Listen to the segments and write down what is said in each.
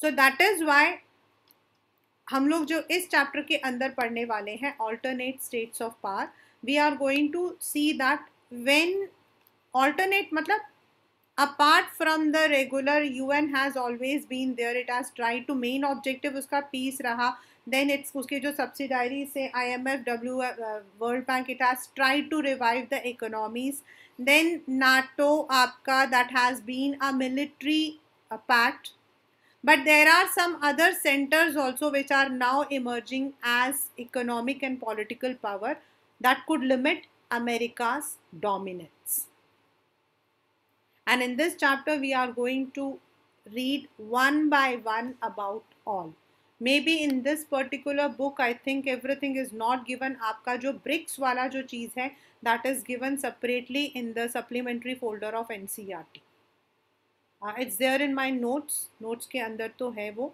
So that is why हम लोग जो इस चैप्टर के अंदर पढ़ने वाले हैं, alternate states of power, we are going to see that when alternate मतलब apart from the regular UN has always been there, it has tried to main objective उसका peace रहा, then it's उसके जो subsidiary से IMF, World Bank, it has tried to revive the economies, then NATO आपका that has been a military pact, but there are some other centers also which are now emerging as economic and political power that could limit America's dominance. And in this chapter, we are going to read one by one about all. Maybe in this particular book, I think everything is not given. आपका जो BRICS वाला जो चीज़ है, that is given separately in the supplementary folder of NCERT. It's there in my notes के अंदर तो है वो,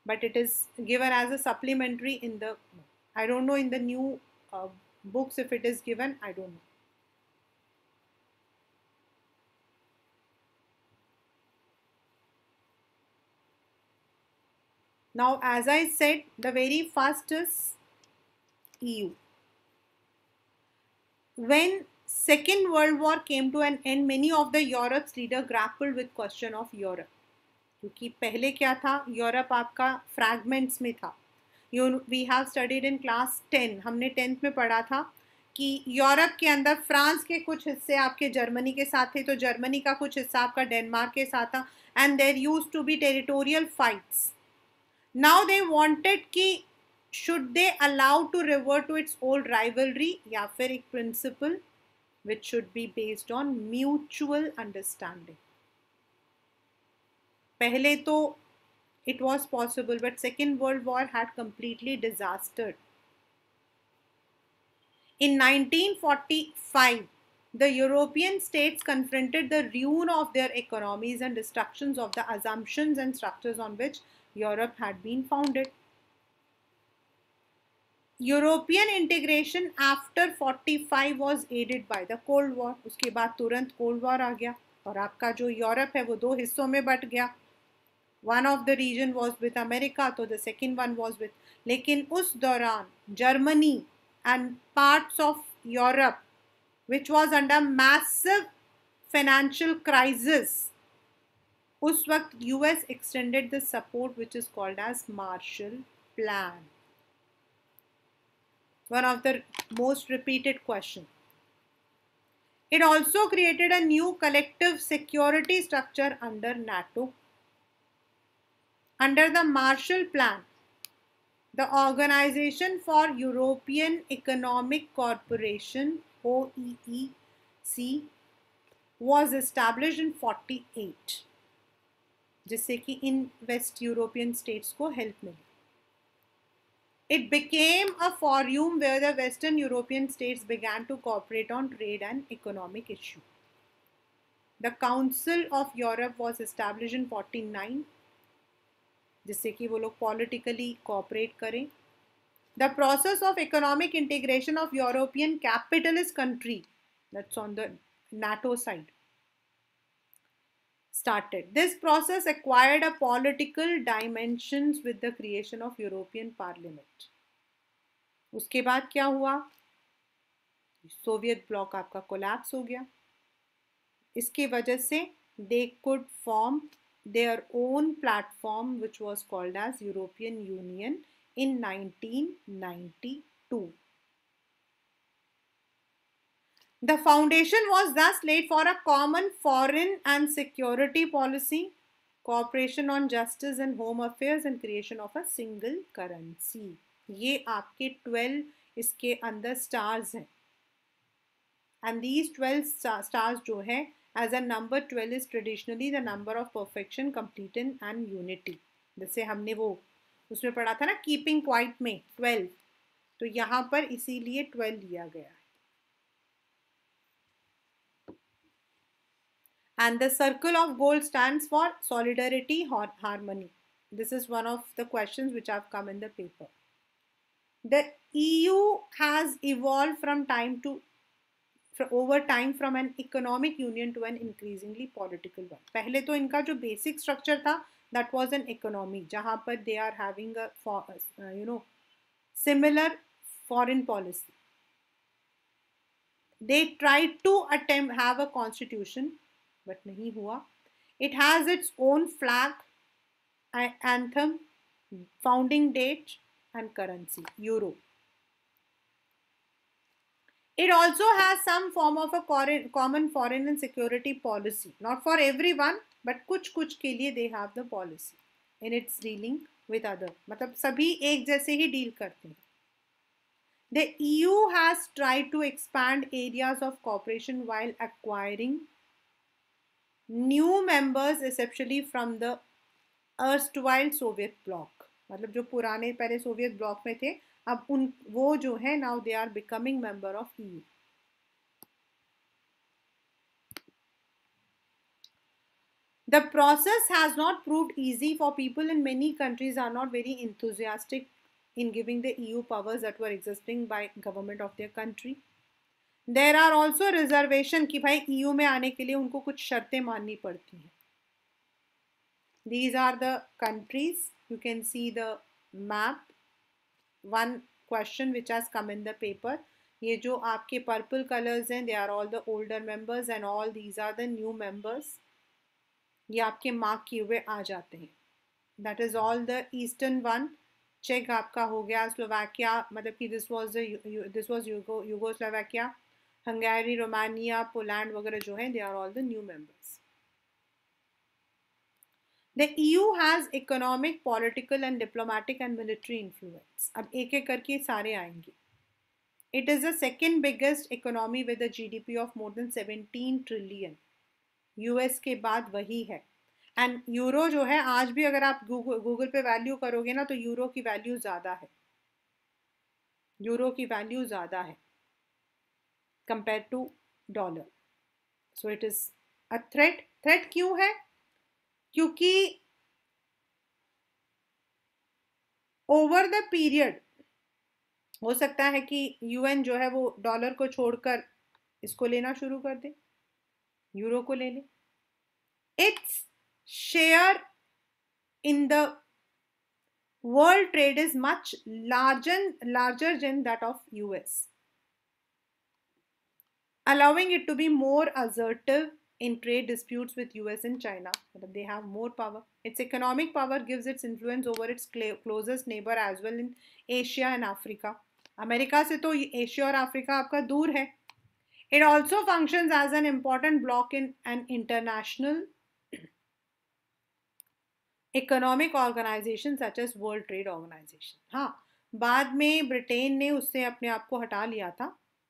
but it is given as a supplementary in the, I don't know in the new books if it is given, I don't know. Now, as I said, the very first is EU. When Second World War came to an end, many of the Europe's leaders grappled with question of Europe. क्योंकि पहले क्या था, Europe आपका fragments में था. We have studied in class 10, हमने 10th में पढ़ा था कि यूरोप के अंदर फ्रांस के कुछ हिस्से आपके जर्मनी के साथ थे, तो जर्मनी का कुछ हिस्सा आपका डेनमार्क के साथ था, and there used to be territorial fights. Now they wanted कि should they allow to revert to its old rivalry, या फिर एक principle which should be based on mutual understanding. पहले तो it was possible, but Second World War had completely disastered. In 1945, the European states confronted the ruin of their economies and destructions of the assumptions and structures on which Europe had been founded. European integration after 45 was aided by the Cold War. उसके बाद तुरंत Cold War आ गया और आपका जो Europe है वो दो हिस्सों में बट गया. One of the region was with America, तो the second one was with. लेकिन उस दौरान Germany and parts of Europe, which was under massive financial crisis, उस वक्त US extended the support which is called as Marshall Plan. One of the most repeated question. It also created a new collective security structure under NATO. Under the Marshall Plan, the Organization for European Economic Cooperation OEEC was established in 48, जिससे कि इन West European states को help मिली. It became a forum where the Western European states began to cooperate on trade and economic issues. The Council of Europe was established in 49, जिससे कि वो लोग politically cooperate करें. The process of economic integration of European capitalist country, that's on the NATO side, started. This process acquired a political dimensions with the creation of European Parliament. उसके बाद क्या हुआ, Soviet block आपका collapse हो गया. इसकी वजह से they could form their own platform which was called as European Union in 1992. The foundation was thus laid for a common foreign and security policy, cooperation on justice and home affairs, and creation of a single currency. ये आपके 12 इसके अंदर stars हैं, and these 12 stars जो है, as a number 12 is traditionally the number of perfection, completion and unity. जैसे हमने वो उसमें पढ़ा था ना कीपिंग क्वाइट में 12, तो यहाँ पर इसीलिए 12 लिया गया है. And the circle of gold stands for solidarity or harmony. This is one of the questions which have come in the paper. The EU has evolved from over time from an economic union to an increasingly political one. पहले तो इनका जो basic structure था that was an economy जहाँ पर they are having a similar foreign policy. They tried to attempt have a constitution, but नहीं हुआ. It has its own flag, anthem, founding date, and currency, euro. It also has some form of a common foreign and security policy, not for everyone, but कुछ कुछ के लिए they have the policy in its dealing with other. मतलब सभी एक जैसे ही deal करते हैं. The EU has tried to expand areas of cooperation while acquiring new members, especially from the erstwhile Soviet bloc. मतलब जो पुराने पहले सोवियत ब्लॉक में थे, अब वो जो है now they are becoming member of EU. The process has not proved easy for people in many countries are not very enthusiastic in giving the EU powers that were existing by government of their country. There are also reservation कि भाई EU में आने के लिए उनको कुछ शर्तें माननी पड़ती हैं. These are the countries. You can see the map. One question which has come in the paper. ये जो आपके purple colors हैं, they are all the older members and all these are the new members. ये आपके mark किए हुए आ जाते हैं. That is all the eastern one. चेक आपका हो गया, स्लोवाकिया मतलब कि this was Yugoslavia, Hungary, Romania, Poland वगैरह जो हैं, they are all the new members. The EU has economic, political and diplomatic and military influence. अब एक एक करके सारे आएंगे. It is the second biggest economy with a GDP of more than 17 trillion. US के बाद वही है. एंड यूरो जो है आज भी अगर आप गूगल पे वैल्यू करोगे ना तो यूरो की वैल्यू ज़्यादा है. यूरो की वैल्यू ज़्यादा है compare to dollar. So it is a threat. Threat क्यों है? क्योंकि ओवर द पीरियड हो सकता है कि यूएन जो है वो डॉलर को छोड़कर इसको लेना शुरू कर दे, यूरो को ले ले. It's share in the world trade is much larger than that of US, allowing it to be more assertive in trade disputes with US and China. They have more power. Its economic power gives its influence over its closest neighbor as well in Asia and Africa. America से तो Asia और Africa आपका दूर है. It also functions as an important bloc in an international economic organisation such as World Trade Organisation. हाँ, बाद में Britain ने उससे अपने आप को हटा लिया था.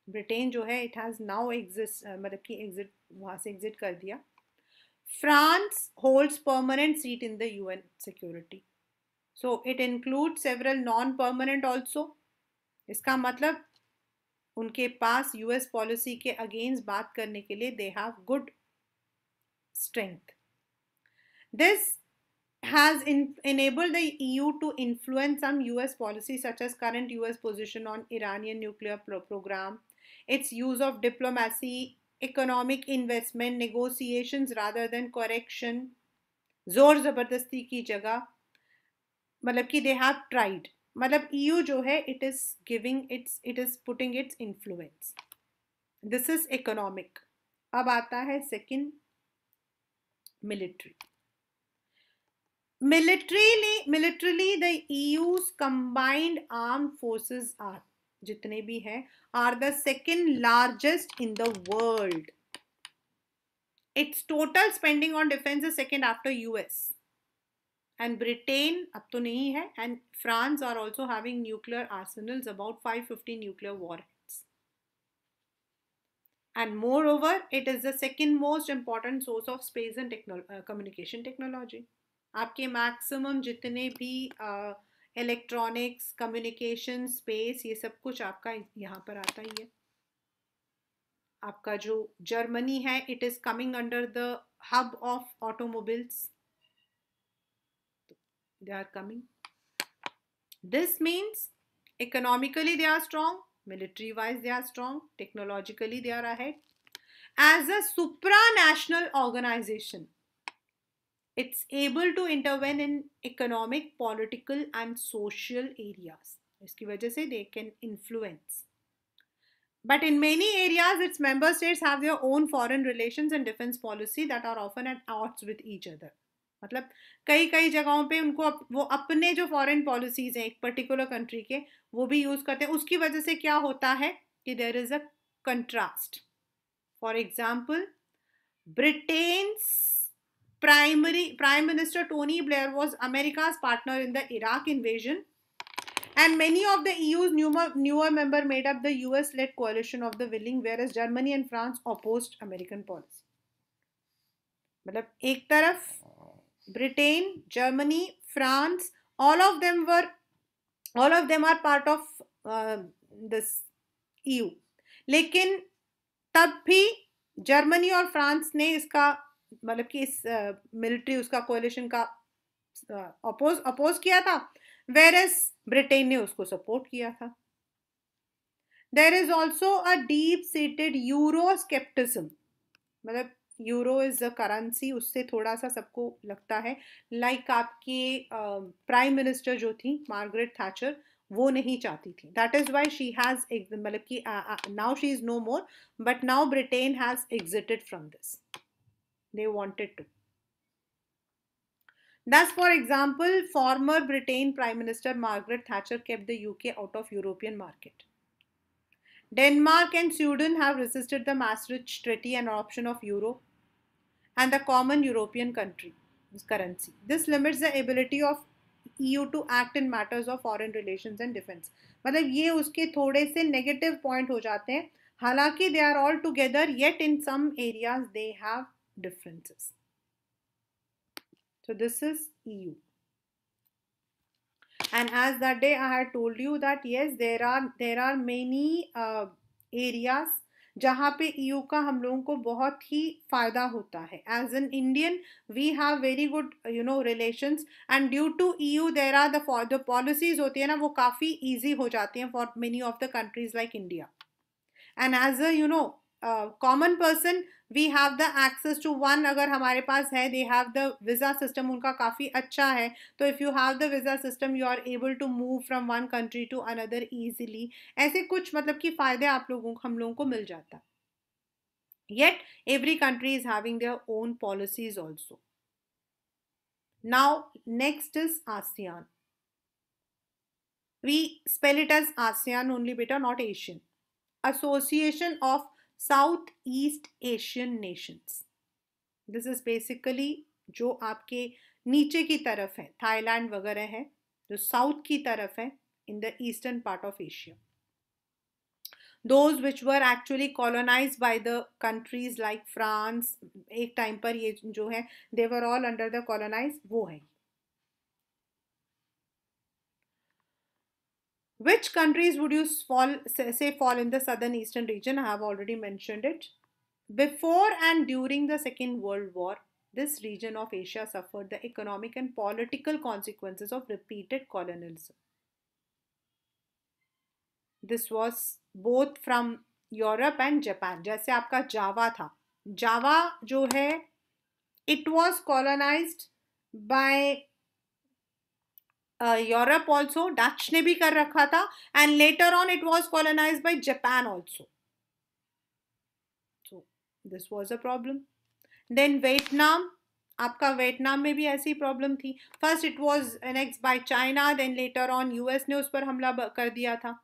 ब्रिटेन जो है इट हैज़ नाउ एग्जिस्ट मतलब कि एग्जिट वहाँ से एग्जिट कर दिया. France holds permanent seat in the UN security. So it include several non permanent also. इसका मतलब उनके पास यूएस पॉलिसी के अगेंस्ट बात करने के लिए they have good strength. This has enabled the EU to influence some US policies such as current US position on Iranian nuclear program, its use of diplomacy, economic investment, negotiations rather than correction, जोर ज़बरदस्ती की जगह. मतलब कि they have tried. मतलब EU जो है it is putting its influence. This is economic. अब आता है second, military. Militarily, the EU's combined armed forces are, जितने भी हैं, are the second largest in the world. Its total spending on defense is second after US. And Britain अब तो नहीं है, and France are also having nuclear arsenals, about 550 nuclear warheads. And moreover, it is the second most important source of space and communication technology. आपके maximum जितने भी electronics, communication, space, ये सब कुछ आपका यहाँ पर आता ही है. आपका जो जर्मनी है it is coming under the hub of automobiles. They are coming. This means economically they are strong, military wise they are strong, technologically they are ahead. As a supranational organization, It's able to intervene in economic, political and social areas. इसकी वजह से they can influence. But in many areas, its member states have their own foreign relations and defense policy that are often at odds with each other. मतलब कई कई जगहों पे उनको वो अपने जो फॉरेन पॉलिसीज हैं एक पर्टिकुलर कंट्री के वो भी यूज करते हैं. उसकी वजह से क्या होता है कि there is a contrast. For example, Britain's Prime Minister Tony Blair was America's partner in the Iraq invasion, and many of the EU's newer member made up the US-led coalition of the willing, whereas Germany and France opposed American policy. मतलब एक तरफ Britain, Germany, France, all of them are part of this EU. लेकिन तब भी Germany और France ने इसका मतलब कि इस मिलिट्री उसका कोalition का अपोज किया था, whereas ब्रिटेन ने उसको सपोर्ट किया था. There is also a deep-seated Euroscepticism. मतलब यूरो इज अ करेंसी, उससे थोड़ा सा सबको लगता है लाइक आपकी प्राइम मिनिस्टर जो थी मार्गरेट थैचर, वो नहीं चाहती थी. That is why she has मतलब कि now she is no more, but now Britain has exited from this. They wanted to. Thus, for example, former Britain Prime Minister Margaret Thatcher kept the UK out of European market. Denmark and Sweden have resisted the Maastricht Treaty and adoption of euro and the common European currency. This limits the ability of EU to act in matters of foreign relations and defense. मतलब ये उसके थोड़े से negative point हो जाते हैं. हालांकि they are all together, yet in some areas they have differences. So this is EU. And as that day I had told you that yes, there are many areas जहाँ पे EU का हम लोगों को बहुत ही फायदा होता है. As an Indian, we have very good relations, and due to EU there are the policies होती है ना, वो काफ़ी easy हो जाती हैं for many of the countries like India. And as a common person, we have the access to one. अगर हमारे पास है, they have the visa system उनका काफ़ी अच्छा है. तो if you have the visa system, you are able to move from one country to another easily. ऐसे कुछ मतलब कि फ़ायदे हम लोगों को मिल जाता. Yet every country is having their own policies also. Now next is ASEAN. We spell it as ASEAN only, beta, not Asian. Association of Southeast Asian Nations. This is basically जो आपके नीचे की तरफ है, थाईलैंड वगैरह है, जो south की तरफ है in the eastern part of Asia. Those which were actually colonized by the countries like France, एक टाइम पर ये जो है they were all under the colonized, वो है. Which countries would you fall in the southern eastern region? I have already mentioned it. Before and during the Second World War, this region of Asia suffered the economic and political consequences of repeated colonialism. This was both from Europe and Japan. जैसे आपका जावा था, जावा जो है it was colonized by Europe also. Dutch ने भी कर रखा था, and later on it was colonized by Japan also. So this was a problem. Then Vietnam, आपका वियतनाम में भी ऐसी प्रॉब्लम थी. First it was annexed by China, then later on US ने उस पर हमला कर दिया था.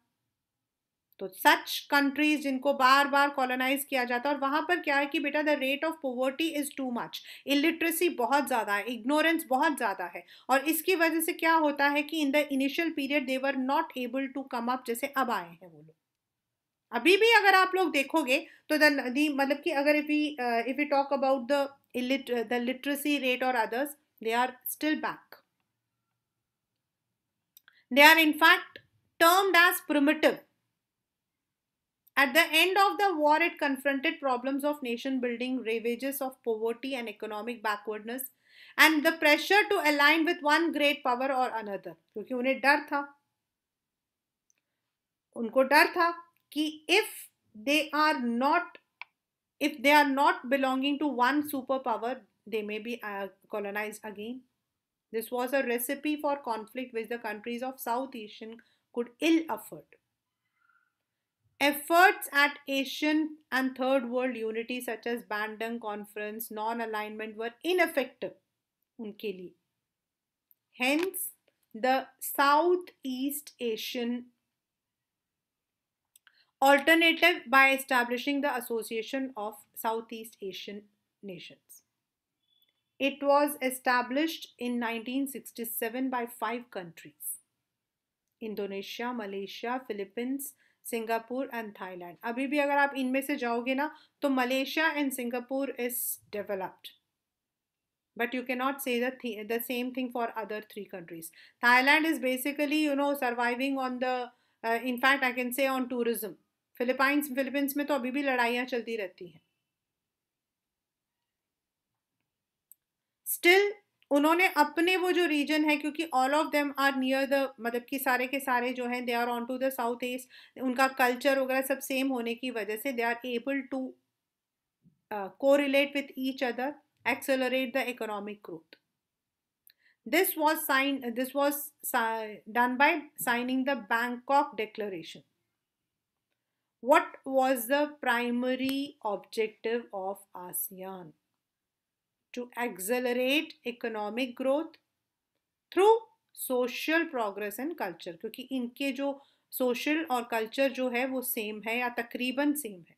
तो सच कंट्रीज जिनको बार बार कॉलोनाइज किया जाता है, और वहां पर क्या है कि बेटा the rate of poverty is too much, illiteracy बहुत ज़्यादा है, इग्नोरेंस बहुत ज़्यादा है, और इसकी वजह से क्या होता है कि in the initial period they were not able to come up, जैसे अब आए हैं वो लोग. अभी भी अगर आप लोग देखोगे तो मतलब कि अगर if we talk about the literacy rate or others, they are still back. They are in fact termed as primitive. At the end of the war, it confronted problems of nation building, ravages of poverty and economic backwardness, and the pressure to align with one great power or another. क्योंकि उन्हें डर था, उनको डर था कि if they are not belonging to one superpower, they may be colonized again. This was a recipe for conflict which the countries of South Asian could ill afford. Efforts at Asian and Third World unity, such as Bandung Conference, non-alignment, were ineffective उनके लिए. Hence, the Southeast Asian alternative by establishing the Association of Southeast Asian Nations. It was established in 1967 by 5 countries: Indonesia, Malaysia, Philippines, Singapore and Thailand. अभी भी अगर आप इनमें से जाओगे ना तो Malaysia and Singapore is developed, but you cannot say the same thing for other 3 countries. Thailand is basically, surviving on the in fact I can say on tourism. Philippines में तो अभी भी लड़ाइयाँ चलती रहती हैं. Still उन्होंने अपने वो जो रीजन है, क्योंकि all of them are near the, मतलब कि सारे के सारे जो हैं they are on to the south east, उनका कल्चर वगैरह सब सेम होने की वजह से they are able to correlate with each other, accelerate the economic growth. This was done by signing the Bangkok Declaration. What was the primary objective of ASEAN? To accelerate economic growth through social progress and culture, क्योंकि इनके जो social और culture जो है वो same है या तकरीबन same है.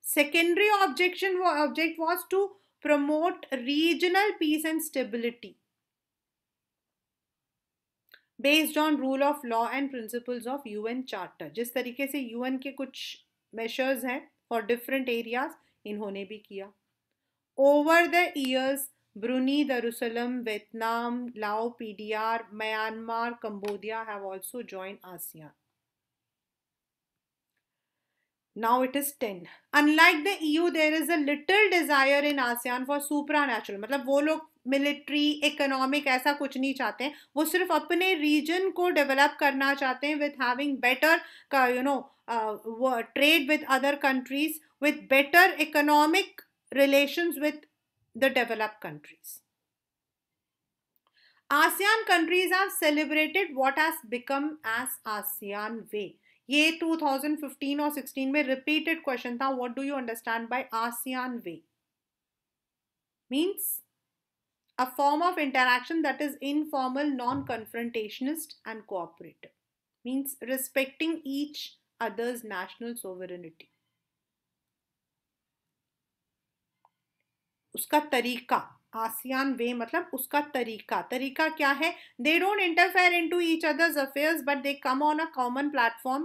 Secondary object was to promote regional peace and stability based on rule of law and principles of UN Charter. जिस तरीके से UN के कुछ measures हैं for different areas, इन्होंने भी किया. Over the years, Brunei Darussalam, Vietnam, Laos, PDR, Myanmar, Cambodia have also joined ASEAN. Now it is 10. Unlike the EU, there is a little desire in ASEAN for supranatural. मतलब वो लोग military, economic ऐसा कुछ नहीं चाहते हैं. वो सिर्फ अपने रीजन को डेवलप करना चाहते हैं with having better trade with other countries, with better economic relations with the developed countries. ASEAN countries have celebrated what has become as ASEAN Way. ये 2015 और 16 में repeated question था. What do you understand by ASEAN Way? Means a form of interaction that is informal, non-confrontationist and cooperative. Means respecting each other's national sovereignty. उसका तरीका, ASEAN वे मतलब उसका तरीका क्या है? They don't interfere into each others affairs, but they come on a common platform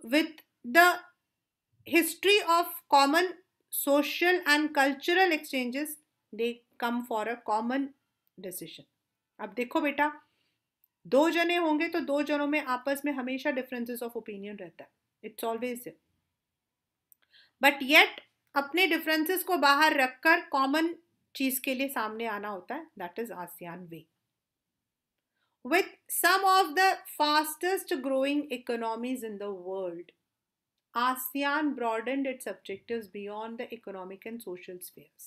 with the history of common social and cultural exchanges. They come for a common decision. अब देखो बेटा, 2 जने होंगे तो 2 जनों में आपस में हमेशा डिफरेंसेस ऑफ ओपिनियन रहता है. It's always there. But yet अपने डिफरेंसेस को बाहर रखकर कॉमन चीज के लिए सामने आना होता है. That is ASEAN way. With some of the fastest growing economies in the world, ASEAN broadened its objectives beyond the economic and social spheres.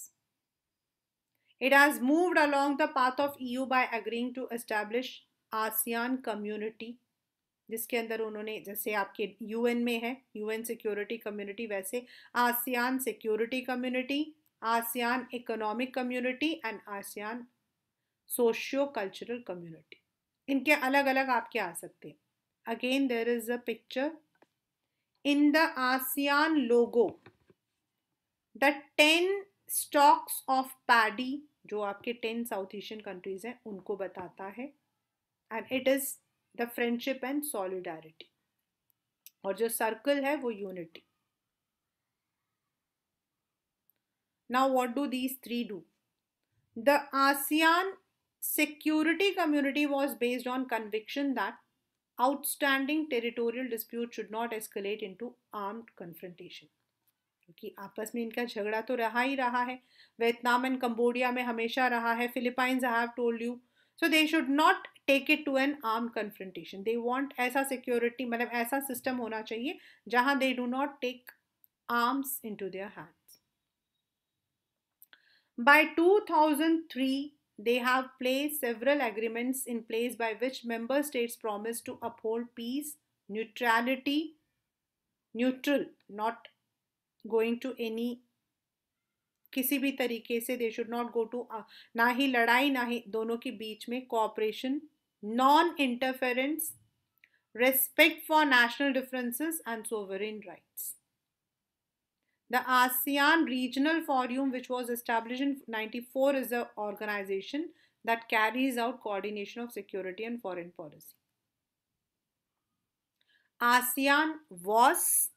It has moved along the path of EU by agreeing to establish ASEAN Community, जिसके अंदर उन्होंने, जैसे आपके UN में है UN security community, वैसे ASEAN security community, ASEAN economic community and ASEAN socio cultural community. इनके अलग अलग आपके आ सकते हैं. Again there is a picture in the ASEAN logo. The 10 stalks of paddy जो आपके 10 साउथ एशियन कंट्रीज हैं उनको बताता है. And it is the friendship and solidarity. और जो सर्कल है वो unity. Now what do these 3 do? The ASEAN security community was based on conviction that outstanding territorial dispute should not escalate into armed confrontation. क्योंकि आपस में इनका झगड़ा तो रहा ही रहा है. वियतनाम एंड कंबोडिया में हमेशा रहा है. Philippines I have told you. So they should not take it to an armed confrontation. They want ऐसा सिक्योरिटी, मतलब ऐसा सिस्टम होना चाहिए जहां they do not take arms into their hands. By 2003, they have placed several agreements in place by which member states promise to uphold peace, neutrality, neutral, not going to any किसी भी तरीके से they should not go to ना ही लड़ाई ना ही दोनों के बीच में cooperation non interference respect for national differences and sovereign rights. The ASEAN Regional Forum, which was established in 94, is an organization that carries out coordination of security and foreign policy. ASEAN was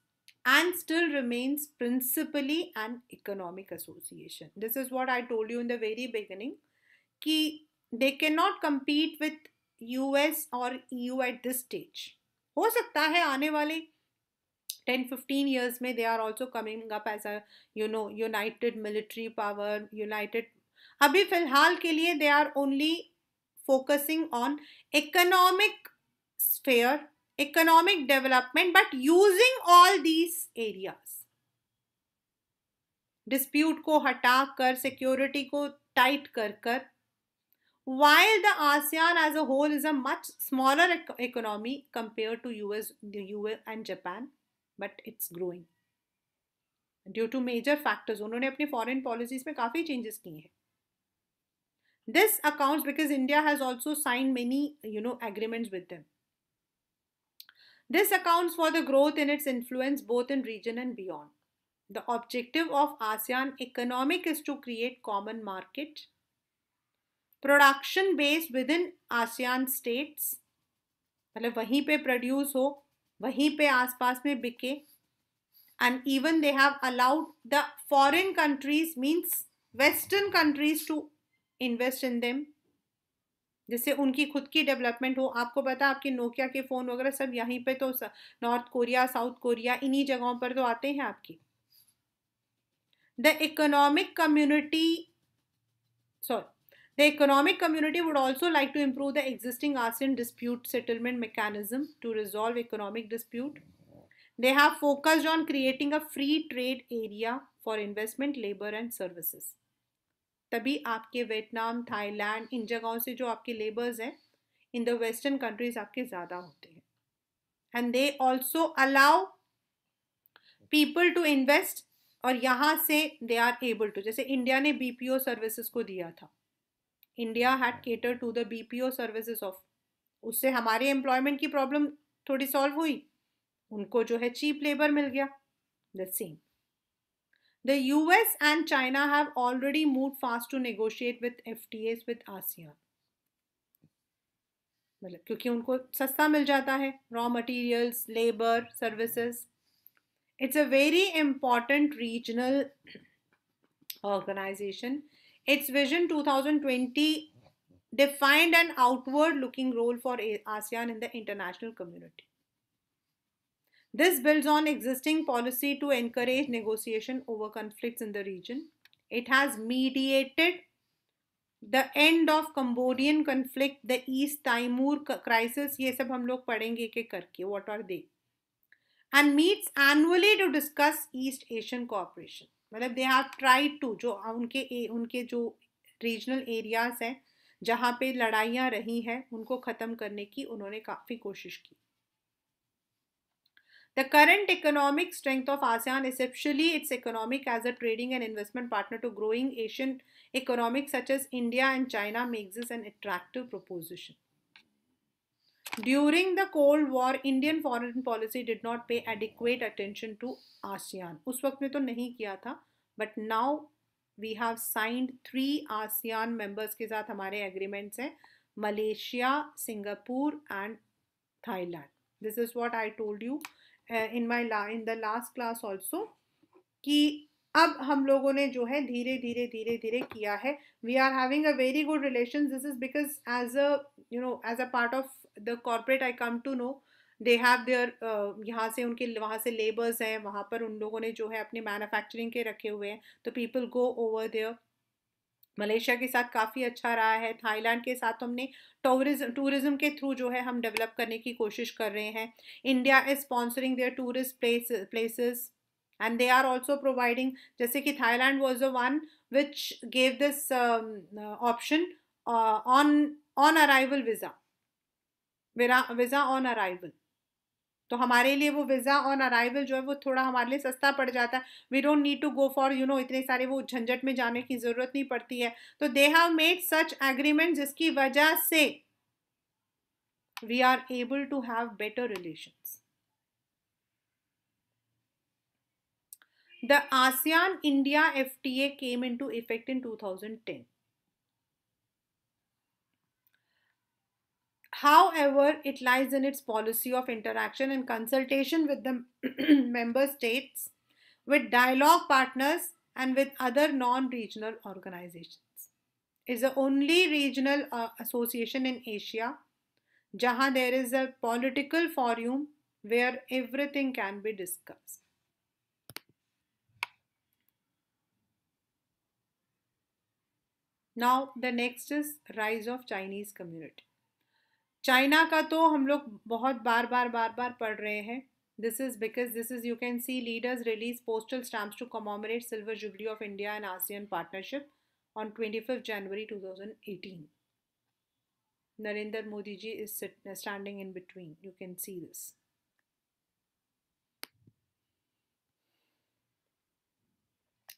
and still remains principally an economic association. This is what I told you in the very beginning, कि they cannot compete with US or EU at this stage. हो सकता है आने वाले 10-15 years में they are also coming up as a united military power, united. अभी फिलहाल के लिए they are only focusing on economic sphere, economic development, but using all these areas. Dispute को हटा कर सिक्योरिटी को टाइट कर कर while the ASEAN as a whole is a much smaller economy compared to the US and Japan, but it's growing due to major factors. उन्होंने अपनी foreign policies में काफी changes किए हैं. This accounts because India has also signed many agreements with them. This accounts for the growth in its influence both in region and beyond. The objective of ASEAN economic is to create common market, production based within ASEAN states, मतलब वहीं पे produce हो, वहीं पे आसपास में बिके, and even they have allowed the foreign countries, means Western countries, to invest in them, जिससे उनकी खुद की डेवलपमेंट हो. आपको पता है आपके नोकिया के फ़ोन वगैरह सब यहीं पे तो नॉर्थ कोरिया, साउथ कोरिया, इन्हीं जगहों पर तो आते हैं आपकी. The economic community would also like to improve the existing ASEAN dispute settlement mechanism to resolve economic dispute. They have focused on creating a free trade area for investment, labor and services. तभी आपके Vietnam, Thailand, इन जगहों से जो आपके labours हैं in the western countries आपके ज़्यादा होते हैं. And they also allow people to invest, और यहाँ से दे आर एबल टू, जैसे इंडिया ने BPO सर्विसेज को दिया था, India had cater to the BPO services of, उससे हमारे एम्प्लॉयमेंट की प्रॉब्लम थोड़ी सॉल्व हुई, उनको जो है चीप लेबर मिल गया. The same. The US and China have already moved fast to negotiate with FTAs with ASEAN. मतलब क्योंकि उनको सस्ता मिल जाता है, raw materials, labour, services. It's a very important regional organization. Its Vision 2020 defined an outward-looking role for ASEAN in the international community. This builds on existing policy to encourage negotiation over conflicts in the region. It has mediated the end of Cambodian conflict, the East Timor crisis, ये सब हम लोग पढ़ेंगे के करके, what are they? And meets annually to discuss East Asian cooperation. मतलब they have tried to, जो उनके जो regional areas हैं जहाँ पे लड़ाइयाँ रही हैं उनको ख़त्म करने की उन्होंने काफ़ी कोशिश की. The current economic strength of ASEAN is essentially its economic as a trading and investment partner to growing Asian economies such as India and China makes this an attractive proposition. During the Cold War, Indian foreign policy did not pay adequate attention to ASEAN. उस वक्त में तो नहीं किया था, but now we have signed 3 ASEAN members के साथ हमारे agreements हैं, Malaysia, Singapore and Thailand. This is what I told you in the last class also, कि अब हम लोगों ने जो है धीरे धीरे किया है. We are having a very good relations. This is because as a part of the corporate I come to know they have their यहाँ से उनके वहाँ से लेबर्स हैं, वहाँ पर उन लोगों ने जो है अपने मैन्युफैक्चरिंग के रखे हुए हैं, तो people go over there. Malaysia के साथ काफ़ी अच्छा रहा है. थाईलैंड के साथ हमने टूरिज्म के थ्रू जो है हम डेवलप करने की कोशिश कर रहे हैं. India is sponsoring their tourist places. and they are also providing, जैसे कि Thailand was the one which gave this option on arrival visa on arrival. तो हमारे लिए वो वीज़ा ऑन अराइवल जो है वो थोड़ा हमारे लिए सस्ता पड़ जाता है. We don't need to go for इतने सारे वो झंझट में जाने की ज़रूरत नहीं पड़ती है. तो they have made such agreement जिसकी वजह से we are able to have better relations. The ASEAN India FTA came into effect in 2010. However, it lies in its policy of interaction and consultation with the member states, with dialogue partners, and with other non-regional organizations. It's the only regional association in Asia jahan there is a political forum where everything can be discussed. Now the next is rise of Chinese community. China का तो हम लोग बहुत बार पढ़ रहे हैं. This is because this is, you can see, leaders release postal stamps to commemorate Silver Jubilee of India and ASEAN partnership on 25th January 2018. Narendra Modi ji is standing in between. You can see this.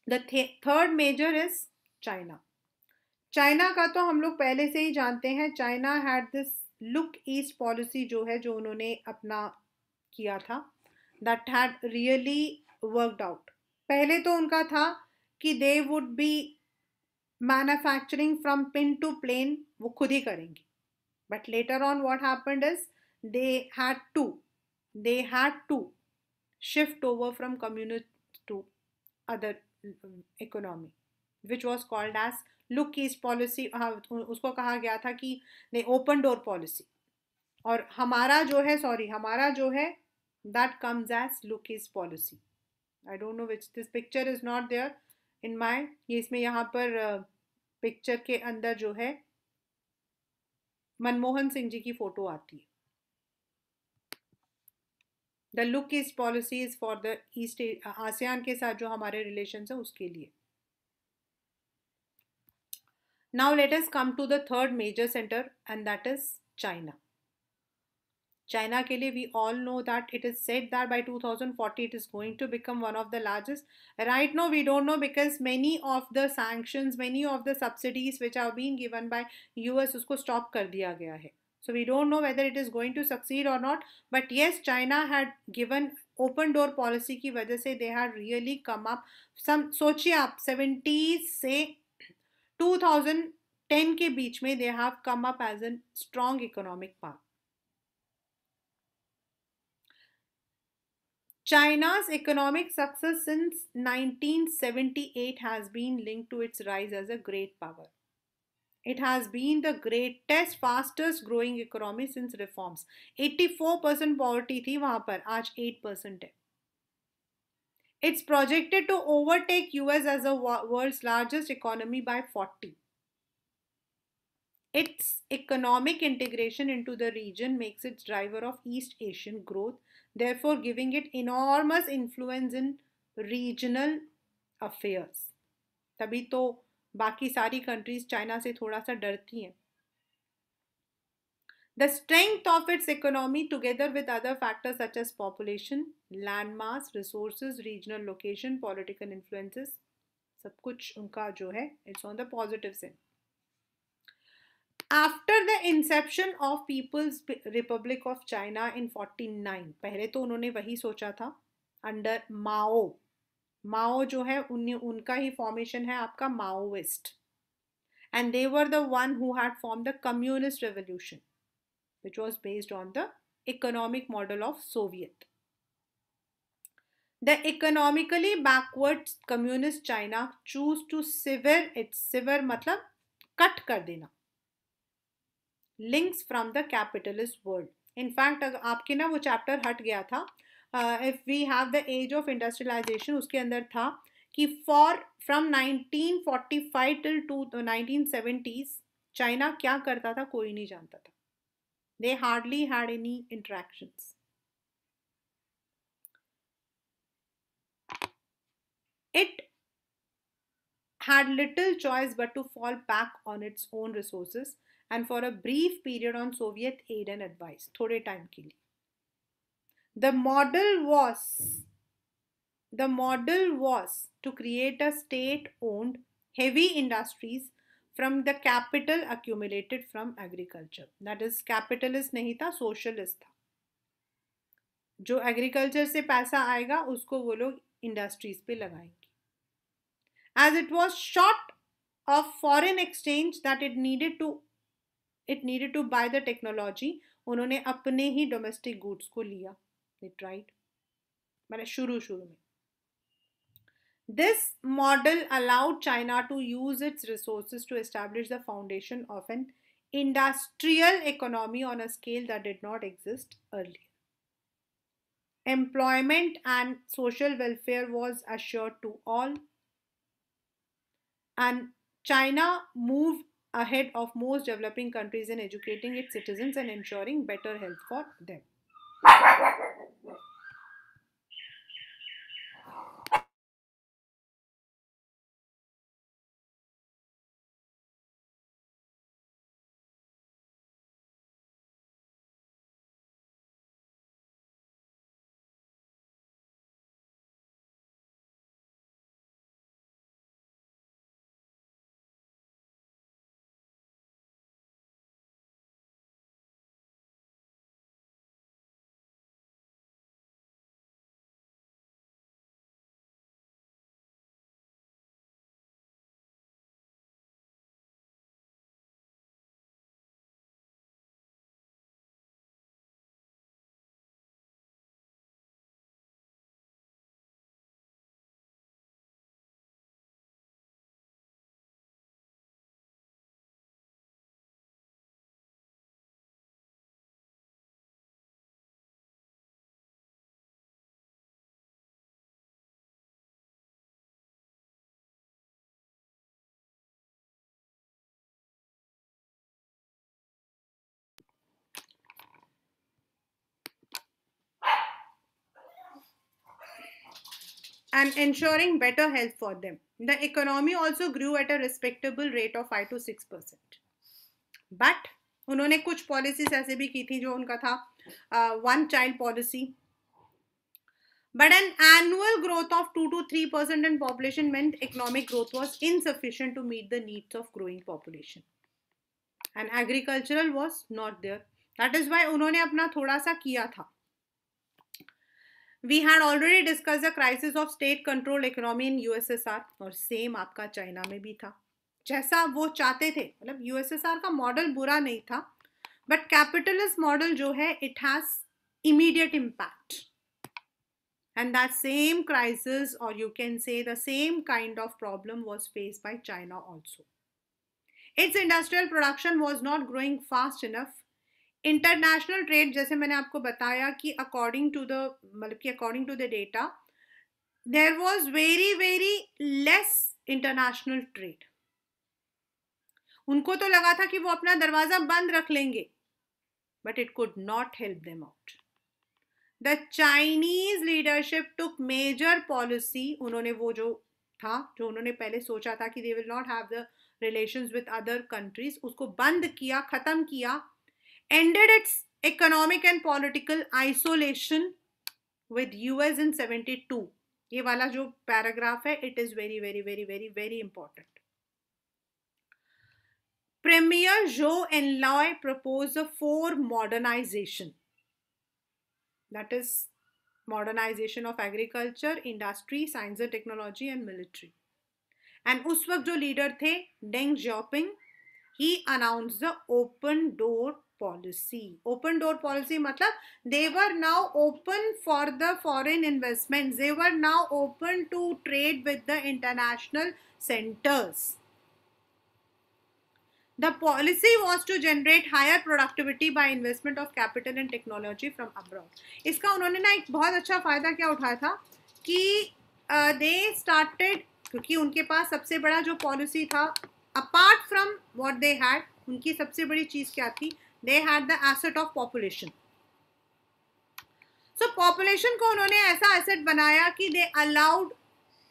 The third major is China. China का तो हम लोग पहले से ही जानते हैं. China had this look east policy जो है, जो उन्होंने अपना किया था, that had really worked out. पहले तो उनका था कि they would be manufacturing from pin to plane, वो खुद ही करेंगे. But later on what happened is they had to shift over from communist to other economy, which was called as look east policy. उसको कहा गया था कि नहीं, ओपन डोर पॉलिसी. और हमारा जो है that comes as look east policy. I don't know which, this picture is not there in my, ये इसमें यहाँ पर पिक्चर के अंदर जो है मनमोहन सिंह जी की फोटो आती है. The look east policy is for the east ASEAN के साथ जो हमारे रिलेशन है उसके लिए. Now let us come to the third major center, and that is China. China के लिए we all know that it is said that by 2040 it is going to become one of the largest. Right now we don't know because many of the sanctions, many of the subsidies which are being given by US उसको stop कर दिया गया है. So we don't know whether it is going to succeed or not. But yes, China had given open door policy की वजह से they had really come up. सोचिए आप 70s से 2010 के बीच में they have come up as a strong economic power. China's economic success since 1978 has been linked to its rise as a great power. It has been the greatest, fastest growing economy since reforms. 84% poverty थी वहां पर, आज 8% है. It's projected to overtake US as the world's largest economy by 40. Its economic integration into the region makes it driver of East Asian growth, therefore giving it enormous influence in regional affairs. तभी तो बाकी सारी countries China से थोड़ा सा डरती हैं. The strength of its economy, together with other factors such as population, land mass, resources, regional location, political influences, सब कुछ उनका जो है, it's on the positive side. After the inception of People's Republic of China in 49, पहले तो उन्होंने वही सोचा था अंडर माओ जो है उनका ही फॉर्मेशन है आपका Maoist. And they were the one who had formed the communist revolution, which was based on the economic model of Soviet. The economically backward communist China choose to sever मतलब cut कर देना links from the capitalist world. In fact, आपके ना वो chapter हट गया था. If we have the age of industrialization, उसके अंदर था कि from 1945 till 1970s चाइना क्या करता था कोई नहीं जानता था. They hardly had any interactions. It had little choice but to fall back on its own resources and for a brief period on Soviet aid and advice. थोड़े time के लिए. The model was to create a state-owned heavy industries from the capital accumulated from agriculture. That is, capitalist नहीं था, socialist था. जो agriculture से पैसा आएगा उसको वो लोग इंडस्ट्रीज पे लगाएंगे. As it was short of foreign exchange that it needed to buy the technology, उन्होंने अपने ही डोमेस्टिक गुड्स को लिया. They tried. मैंने शुरू में. This model allowed China to use its resources to establish the foundation of an industrial economy on a scale that did not exist earlier. Employment and social welfare was assured to all, and China moved ahead of most developing countries in educating its citizens and ensuring better health for them. And ensuring better health for them. The economy also grew at a respectable rate of 5 to 6%. But उन्होंने कुछ policies ऐसे भी की थी जो उनका था one child policy. But an annual growth of 2 to 3% in population meant economic growth was insufficient to meet the needs of growing population. And agricultural was not there. That is why उन्होंने अपना थोड़ा सा किया था. We had already discussed the crisis of state-controlled economy in USSR और same आपका China में भी था. जैसा वो चाहते थे, मतलब USSR का मॉडल बुरा नहीं था, बट कैपिटलिस्ट मॉडल जो है it has immediate impact. And that same crisis, or you can say the same kind of problem, was faced by China also. Its industrial production was not growing fast enough. International trade, जैसे मैंने आपको बताया कि according to the data there was very less international trade. उनको तो लगा था कि वो अपना दरवाजा बंद रख लेंगे, but it could not help them out. The Chinese leadership took major policy. उन्होंने वो जो उन्होंने पहले सोचा था कि they will not have the relations with other countries, उसको बंद किया, खत्म किया. Ended its economic and political isolation with US in 72. ये वाला जो पैराग्राफ है, it is very important. Premier Zhou Enlai proposed a 4 modernization. That is modernization of agriculture, industry, science and technology and military. And उस वक्त जो leader थे Deng Xiaoping, he announced the open door policy. Open door policy matlab they were now open for the foreign investments. They were now open to trade with the international centers. The policy was to generate higher productivity by investment of capital and technology from abroad. इसका उन्होंने ना एक बहुत अच्छा फायदा क्या उठाया था कि they started, क्योंकि उनके पास सबसे बड़ा जो पॉलिसी था, apart from what they had, उनकी सबसे बड़ी चीज क्या थी? They had the asset of population. So population को उन्होंने ऐसा asset बनाया कि they allowed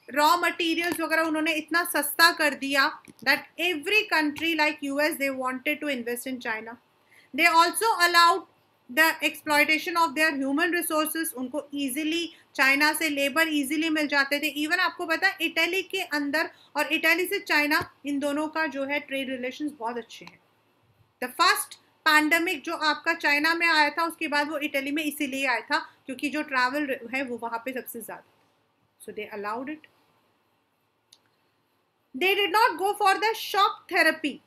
रॉ मटेरियल्स वगैरह उन्होंने इतना सस्ता कर दिया that every country like US they wanted to invest in China. They also allowed the exploitation of their human resources. उनको इजीली चाइना से लेबर इजीली मिल जाते थे. इवन आपको पता है इटली के अंदर और इटली से चाइना, इन दोनों का जो है ट्रेड रिलेशंस बहुत अच्छे हैं. द फर्स्ट पैंडेमिक जो आपका चाइना में आया था, उसके बाद वो इटली में इसीलिए आया था क्योंकि जो ट्रैवल है वो वहां पे सबसे ज्यादा. So they allowed it. They did not go for the shock therapy.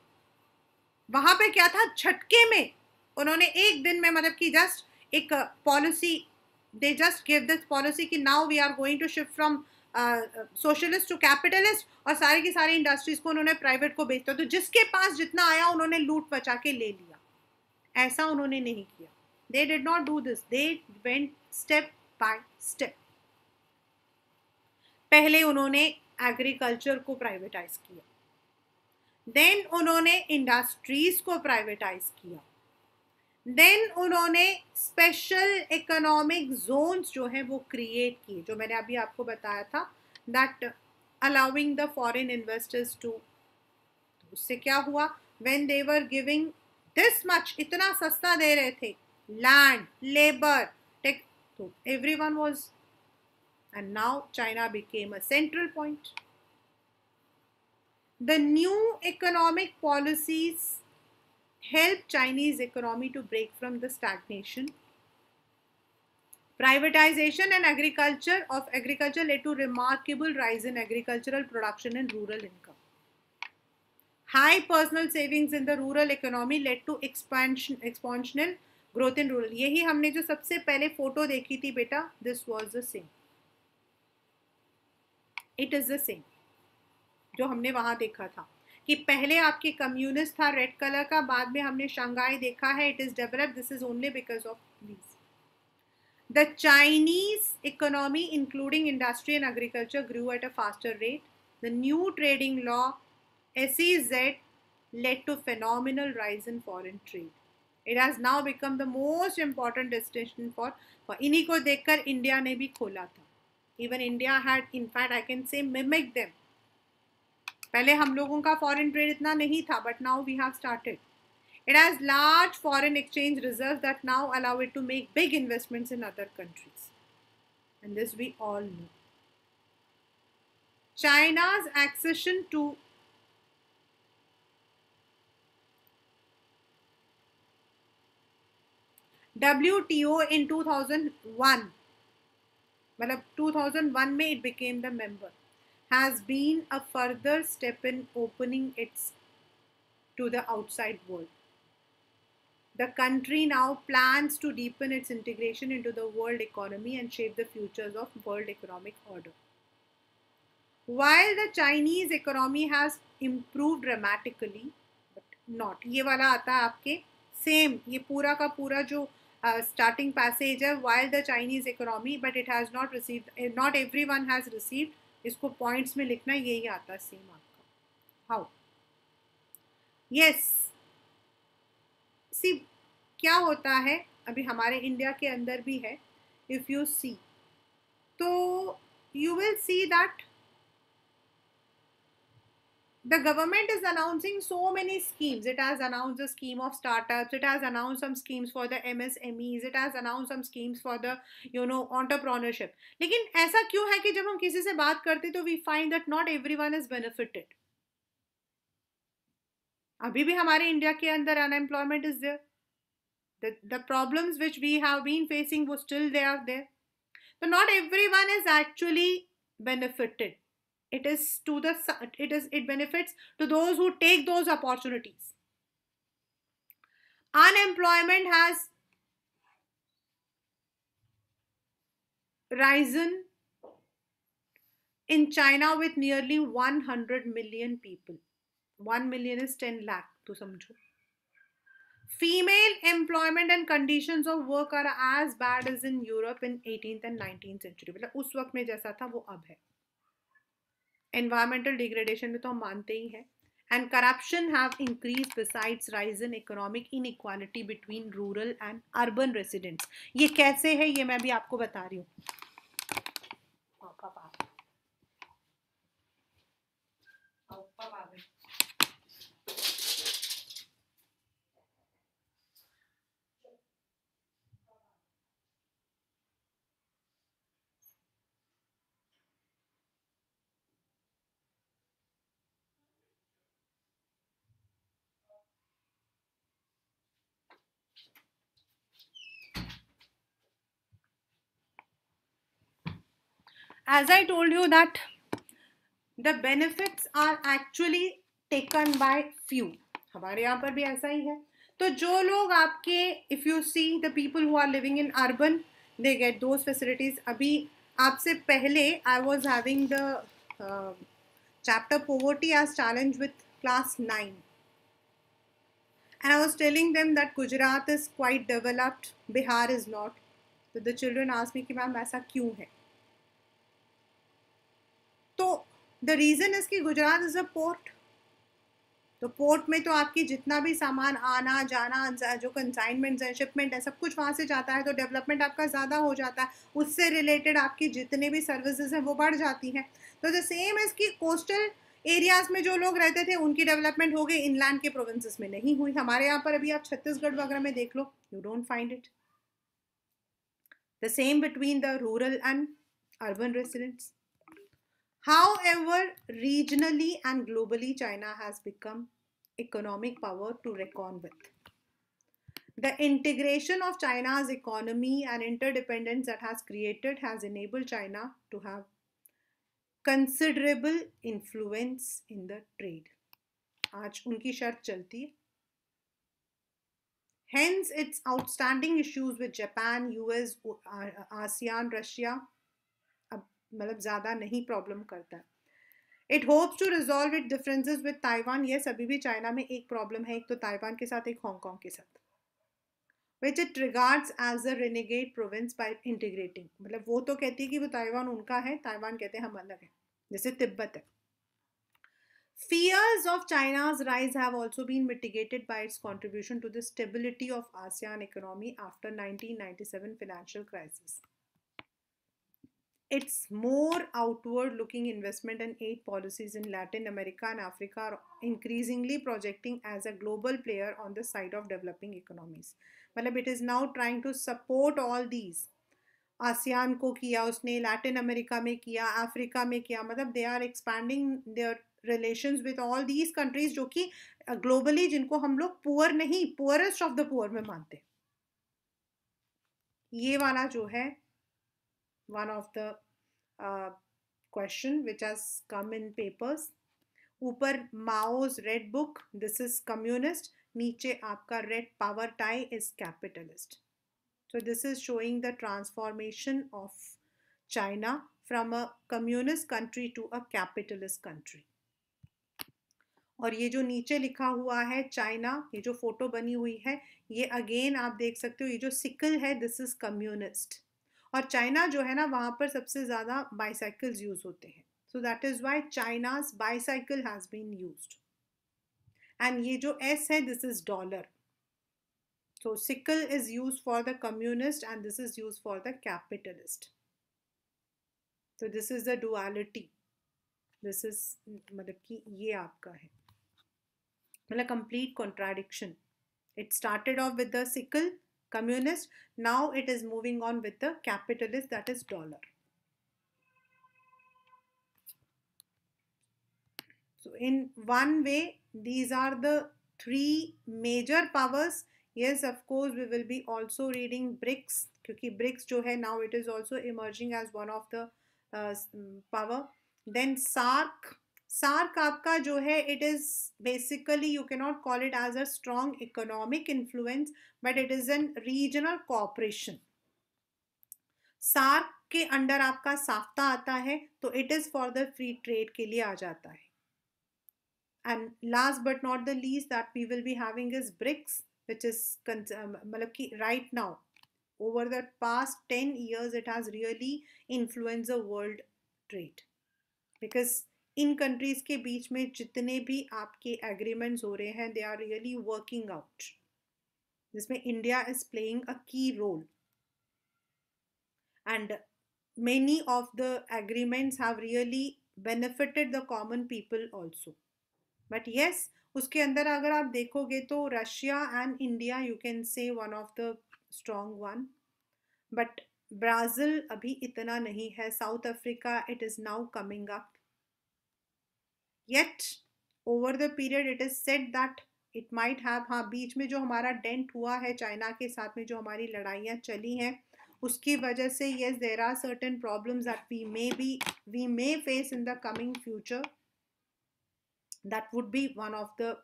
वहां पे क्या था, झटके में उन्होंने एक दिन में, मतलब कि जस्ट एक policy, they just give this policy कि now we are going to shift from socialist to capitalist, और सारी की सारी इंडस्ट्रीज को उन्होंने प्राइवेट को बेचता. तो जिसके पास जितना आया उन्होंने लूट बचा के ले लिया. ऐसा उन्होंने नहीं किया. दे did not do this. They went step by step. पहले उन्होंने एग्रीकल्चर को प्राइवेटाइज किया, देन उन्होंने इंडस्ट्रीज को प्राइवेटाइज किया, देन उन्होंने स्पेशल इकोनॉमिक जोन्स जो है वो क्रिएट किए, जो मैंने अभी आपको बताया था, that allowing the foreign investors to. उससे क्या हुआ, when they were giving this much, इतना सस्ता दे रहे थे, लैंड, लेबर, टेक, तो everyone was, and now China became a central point. The new economic policies helped Chinese economy to break from the stagnation. Privatization and agriculture led to remarkable rise in agricultural production and rural income. High personal savings in the rural economy led to exponential growth in rural. यही हमने जो सबसे पहले photo देखी थी बेटा, this was the same. It is the same जो हमने वहां देखा था कि पहले आपके कम्युनिस्ट था रेड कलर का, बाद में हमने शंघाई देखा है. It is developed. This is only because of these. The Chinese economy including industry and agriculture grew at a faster rate. The new trading law SEZ led to phenomenal rise in foreign trade. It has now become the most important destination for इन्हीं को देखकर India ने भी खोला था. Even India had, in fact, I can say, mimicked them. पहले हम लोगों का foreign trade इतना नहीं था, but now we have started. It has large foreign exchange reserves that now allow it to make big investments in other countries. And this we all know. China's accession to WTO in 2001, मतलब 2001 में it became the member, has been a further step in opening its to the outside world. The country now plans to deepen its integration into the world economy and shape the futures of world economic order. While the Chinese economy has improved dramatically, but not, ये वाला आता है आपके same, ये पूरा का पूरा जो starting passage है, while the Chinese economy, but it has not received, not everyone has received, इसको points में लिखना, यही आता है same आपका. How? Yes. See, क्या होता है, अभी हमारे इंडिया के अंदर भी है, if you see, तो you will see that the government is announcing so many schemes. It has announced a scheme of startups. It has announced some schemes for the MSMEs. It has announced some schemes for the, entrepreneurship. लेकिन ऐसा क्यों है कि जब हम किसी से बात करते तो we find that not everyone is benefited. अभी भी हमारे इंडिया के अंदर unemployment is there. The problems which we have been facing वो still they are there. So not everyone is actually benefited. It benefits to those who take those opportunities. Unemployment has risen in China with nearly 100 million people. 1 million is 10 lakh, to समझो. Female employment and conditions of work are as bad as in Europe in 18th and 19th century. मतलब उस वक्त में जैसा था वो अब है. Environmental degradation में तो हम मानते ही हैं. And corruption have increased besides rise in economic inequality between rural and urban residents. ये कैसे है ये मैं भी आपको बता रही हूँ. as I told you that the benefits are actually taken by few. हमारे यहाँ पर भी ऐसा ही है. तो जो लोग आपके, if you see the people who are living in urban, they get those facilities. अभी आपसे पहले I was having the chapter poverty as challenge with class 9, and I was telling them that Gujarat is quite developed, Bihar is not. So the children asked me कि ma'am ऐसा क्यों है. तो the reason is कि Gujarat is a port. तो port में तो आपकी जितना भी सामान आना जाना, जो कंसाइनमेंट्स हैं, शिपमेंट है, सब कुछ वहाँ से जाता है, तो डेवलपमेंट आपका ज़्यादा हो जाता है. उससे रिलेटेड आपकी जितने भी सर्विसेज हैं वो बढ़ जाती हैं. तो द सेम इज़ कि कोस्टल एरियाज़ में जो लोग रहते थे उनकी डेवलपमेंट हो गई, इनलैंड के प्रोविंसेस में नहीं हुई. हमारे यहाँ पर अभी आप छत्तीसगढ़ वगैरह में देख लो, you don't find it. The same between the rural and urban residents. However, regionally and globally, China has become economic power to reckon with. The integration of China's economy and interdependence that has created has enabled China to have considerable influence in the trade. आज उनकी शर्त चलती है. Hence, its outstanding issues with Japan, US, ASEAN, Russia, अब मतलब ज़्यादा नहीं problem करता है. It hopes to resolve its differences with Taiwan. Yes, अभी भी चाइना में एक प्रॉब्लम है, एक तो ताइवान के साथ, एक हांगकांग के साथ, which it regards as a renegade province by integrating. मतलब वो तो कहती है कि वो ताइवान उनका है, ताइवान कहते हैं हम अलग हैं, जैसे तिब्बत है. Fears of China's rise have also been mitigated by its contribution to the stability of ASEAN economy after 1997 financial crisis. Its more outward-looking investment and aid policies in Latin America and Africa are increasingly projecting as a global player on the side of developing economies. मतलब it is now trying to support all these. ASEAN को किया उसने, Latin America में किया, Africa में किया. मतलब they are expanding their relations with all these countries जो कि ग्लोबली जिनको हम लोग पुअर नहीं, पुअरेस्ट ऑफ द पुअर में मानते. ये वाला जो है one of the question which has come in papers. ऊपर Mao's red book, this is communist. नीचे आपका red power tie is capitalist. So this is showing the transformation of China from a communist country to a capitalist country. और ये जो नीचे लिखा हुआ है चाइना, ये जो फोटो बनी हुई है, ये अगेन आप देख सकते हो, ये जो सिकल है दिस इज कम्युनिस्ट. और चाइना जो है ना, वहाँ पर सबसे ज़्यादा बाईसाइकिल्स यूज़ होते हैं. So that is why China's bicycle has been used. And ये जो एस है this is dollar. So sickle is used for the communist and this is used for the capitalist. तो this is the duality. This is मतलब कि ये आपका है, मतलब complete contradiction. It started off with the sickle, communist, now it is moving on with the capitalist, that is dollar. So in one way, these are the three major powers. Yes, of course, we will be also reading BRICS, क्योंकि BRICS जो है now it is also emerging as one of the power. Then SARC आपका जो है, it is basically you cannot call it as a strong economic influence, but it is an regional cooperation. SARC के under आपका साफ्ता आता है, तो it is for the free trade के लिए आ जाता है. And last but not the least that we will be having is BRICS, which is मतलब कि right now over the past 10 years it has really influenced the world trade, because in countries के बीच में जितने भी आपके agreements हो रहे हैं they are really working out, जिसमें India is playing a key role. And many of the agreements have really benefited the common people also. But yes, उसके अंदर अगर आप देखोगे तो Russia and India you can say one of the strong one, but Brazil अभी इतना नहीं है. South Africa it is now coming up. Yet over the period it is said that it might have, हाँ बीच में जो हमारा dent हुआ है चाइना के साथ में, जो हमारी लड़ाइयाँ चली हैं उसकी वजह से yes there are certain problems that we may face in the coming future. That would be one of the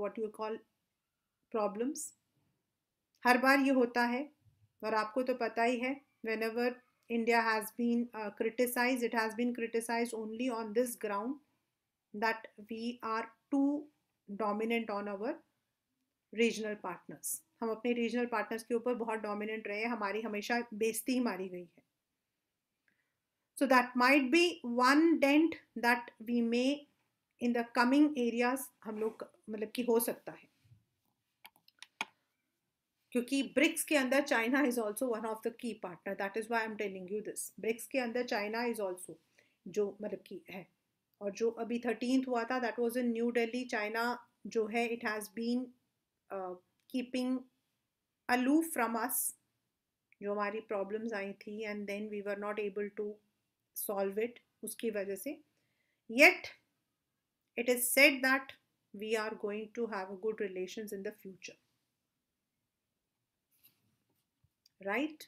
what you call problems. हर बार ये होता है और आपको तो पता ही है, whenever India has been criticized, it has been criticized only on this ground that we are too dominant on our regional partners. हम अपने रीजनल पार्टनर्स के ऊपर बहुत डोमिनेंट रहे हैं, हमारी हमेशा बेइज्जती ही मारी गई है. So that might be one dent that we may in the coming areas हम लोग मतलब कि हो सकता है, क्योंकि ब्रिक्स के अंदर China is also one of the key partner. That is why I am telling you this. BRICS के अंदर चाइना इज ऑल्सो जो मतलब कि है. और जो अभी 13th हुआ था that was in new Delhi. China जो है it has been keeping aloof from us, जो हमारी प्रॉब्लम्स आई थी and then we were not able to solve it, उसकी वजह से. Yet it is said that we are going to have good relations in the future, right?